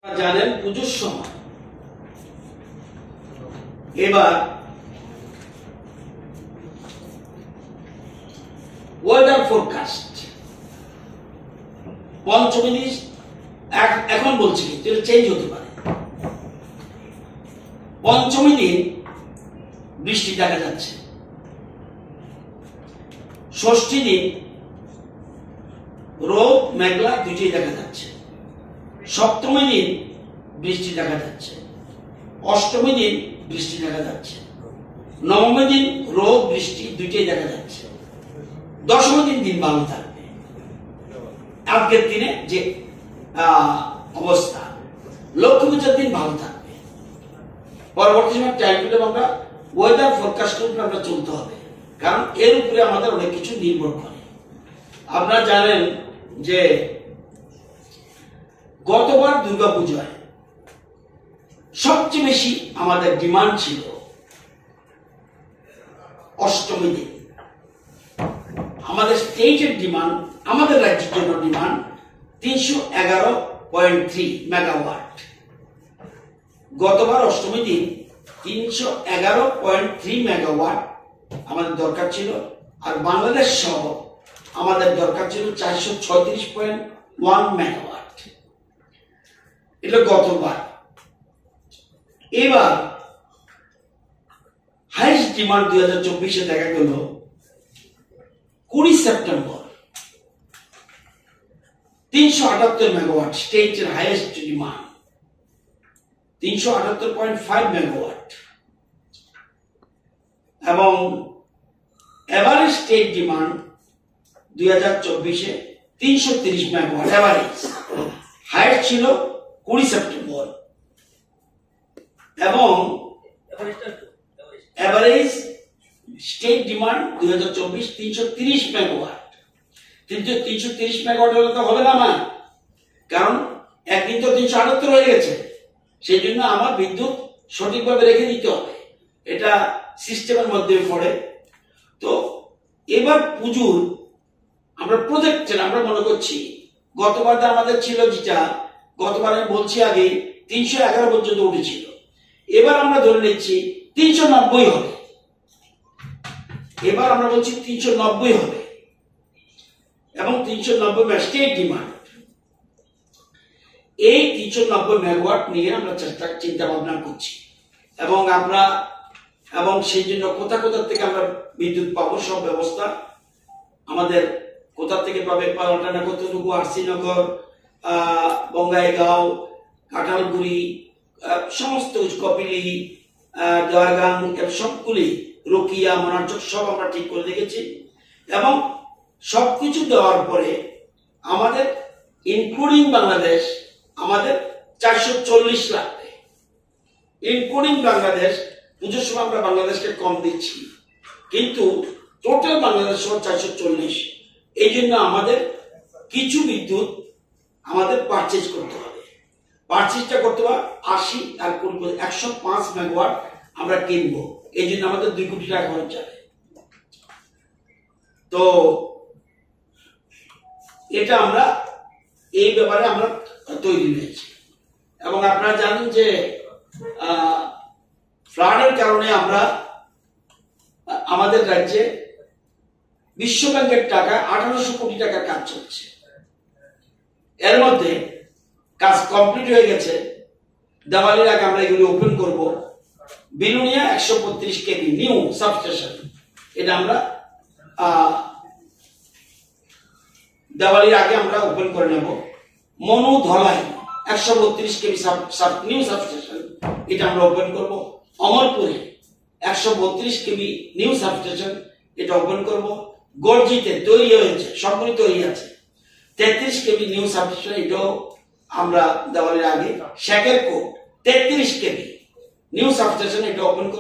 জানেন পুজোর সময় এবার ওয়েদার ফোরকাস্ট পঞ্চমী দিন এখন বলছি কিন্তু এটা চেঞ্জ হতে পারে। পঞ্চমী দিন বৃষ্টি দেখা যাচ্ছে, ষষ্ঠী দিন রোদ মেঘলা দুইটাই দেখা যাচ্ছে, সপ্তমী দিন বৃষ্টি দেখা যাচ্ছে, অষ্টমী দিন বৃষ্টি দেখা যাচ্ছে, নবমী দিন রোদ বৃষ্টি দুইটাই দেখা যাচ্ছে, দশমী দিন দিন ভালো থাকবে। আজকের দিনে যে অবস্থা, লক্ষ্মী পূজার দিন ভালো থাকবে। পরবর্তী সময় টাইম টেবিল আমরা ওয়েদার ফোরকাস্টের উপরে আমরা চলতে হবে, কারণ এর উপরে আমাদের অনেক কিছু নির্ভর করে। আপনারা জানেন যে গতবার দুর্গাপূজায় সবচেয়ে বেশি আমাদের ডিমান্ড ছিল অষ্টমী দিন। আমাদের স্টেটের ডিমান্ড, আমাদের রাজ্যের জন্য ডিমান্ড 311.3 মেগাওয়াট। গতবার অষ্টমী দিন 311.3 মেগাওয়াট আমাদের দরকার ছিল, আর বাংলাদেশ সহ আমাদের দরকার ছিল 436.1 মেগাওয়াট। এটা গতবার। এবার হাইস্ট ডিমান্ড 2024-এ দেখা গেল 20 সেপ্টেম্বর 378 মেগাওয়াট, স্টেটের হাইয়েস্ট ডিমান্ড 378.5 মেগাওয়াট, এবং এভারেজ স্টেট ডিমান্ড 2024-এ 330 মেগাওয়াট এভারেজ। হাইয়েস্ট ছিল 20 সেপ্টেম্বর, এবং average state demand 2024 330 megawatt. 330 megawatt হলে তো হবে না আমার, কারণ একদিন তো 378 হয়ে গেছে। সেই জন্য আমার বিদ্যুৎ সঠিকভাবে রেখে দিতে হবে, এটা সিস্টেমের মধ্যে পড়ে। তো এবার পুজোর আমরা প্রজেক্টের আমরা মনে করছি, গতবার আমাদের ছিল যেটা, গতবার আমি বলছি আগে 311 পর্যন্ত উঠেছিল, এবার আমরা ধরে নিচ্ছি 390 হবে। এবার আমরা বলছি 390 হবে, এবং 390 স্টেট ডিমান্ড। এই 390 মেগাওয়াট নিয়ে আমরা চিন্তা ভাবনা করছি, এবং সেই জন্য কোথা থেকে আমরা বিদ্যুৎ পাবো সব ব্যবস্থা আমাদের কোথা থেকে পাবে, পাল্টানা কতটুকু, আরসিনগর, বঙ্গাইগাঁও, কাঁঠালগুড়ি, সমস্ত কপিলি, দয়াগাং, সবগুলি, রকিয়া, মনারচক সব আমরা ঠিক করে রেখেছি। এবং সবকিছু দেওয়ার পরে আমাদের ইনক্লুডিং বাংলাদেশ আমাদের 440 লাগবে। ইনক্লুডিং বাংলাদেশ, পুজোর সময় আমরা বাংলাদেশকে কম দিচ্ছি, কিন্তু টোটাল বাংলাদেশ 440। এই জন্য আমাদের কিছু বিদ্যুৎ আমাদের পারচেজ করতে হবে। পারচেজটা করতে হবে 80 আর 105 মেগাওয়াট আমরা কিনবো। এই জন্য আমাদের 2 কোটি টাকা খরচ যাবে। তো এটা আমরা এই ব্যাপারে আমরা তৈরি হয়েছি। এবং আপনারা জানেন যে ফ্লাডের কারণে আমরা আমাদের রাজ্যে বিশ্ব ব্যাংকের টাকা 1800 কোটি টাকার কাজ চলছে। এর মধ্যে কাজ কমপ্লিট হয়ে গেছে, দেওয়ালির আগে আমরা এগুলি ওপেন করব। বিলুনিয়া 132 কেভি নিউ সাবস্টেশন, এটা আমরা দেওয়ালির আগে আমরা ওপেন করে নেব। Manu Dhalai 132 KV new substation, এটা আমরা ওপেন করব। অমরপুরে 132 কেভি নিউ সাবস্টেশন, এটা ওপেন করব। গর্জিতে তৈরি হয়েছে, সবগুলি তৈরি আছে 33 কেভি নিউ সাবস্টেশন, এটাও আমরা দেওয়ালির আগে। শেখেরকোট 33 কেভি নিউ সাবস্টেশন, এটা ওপেন করব।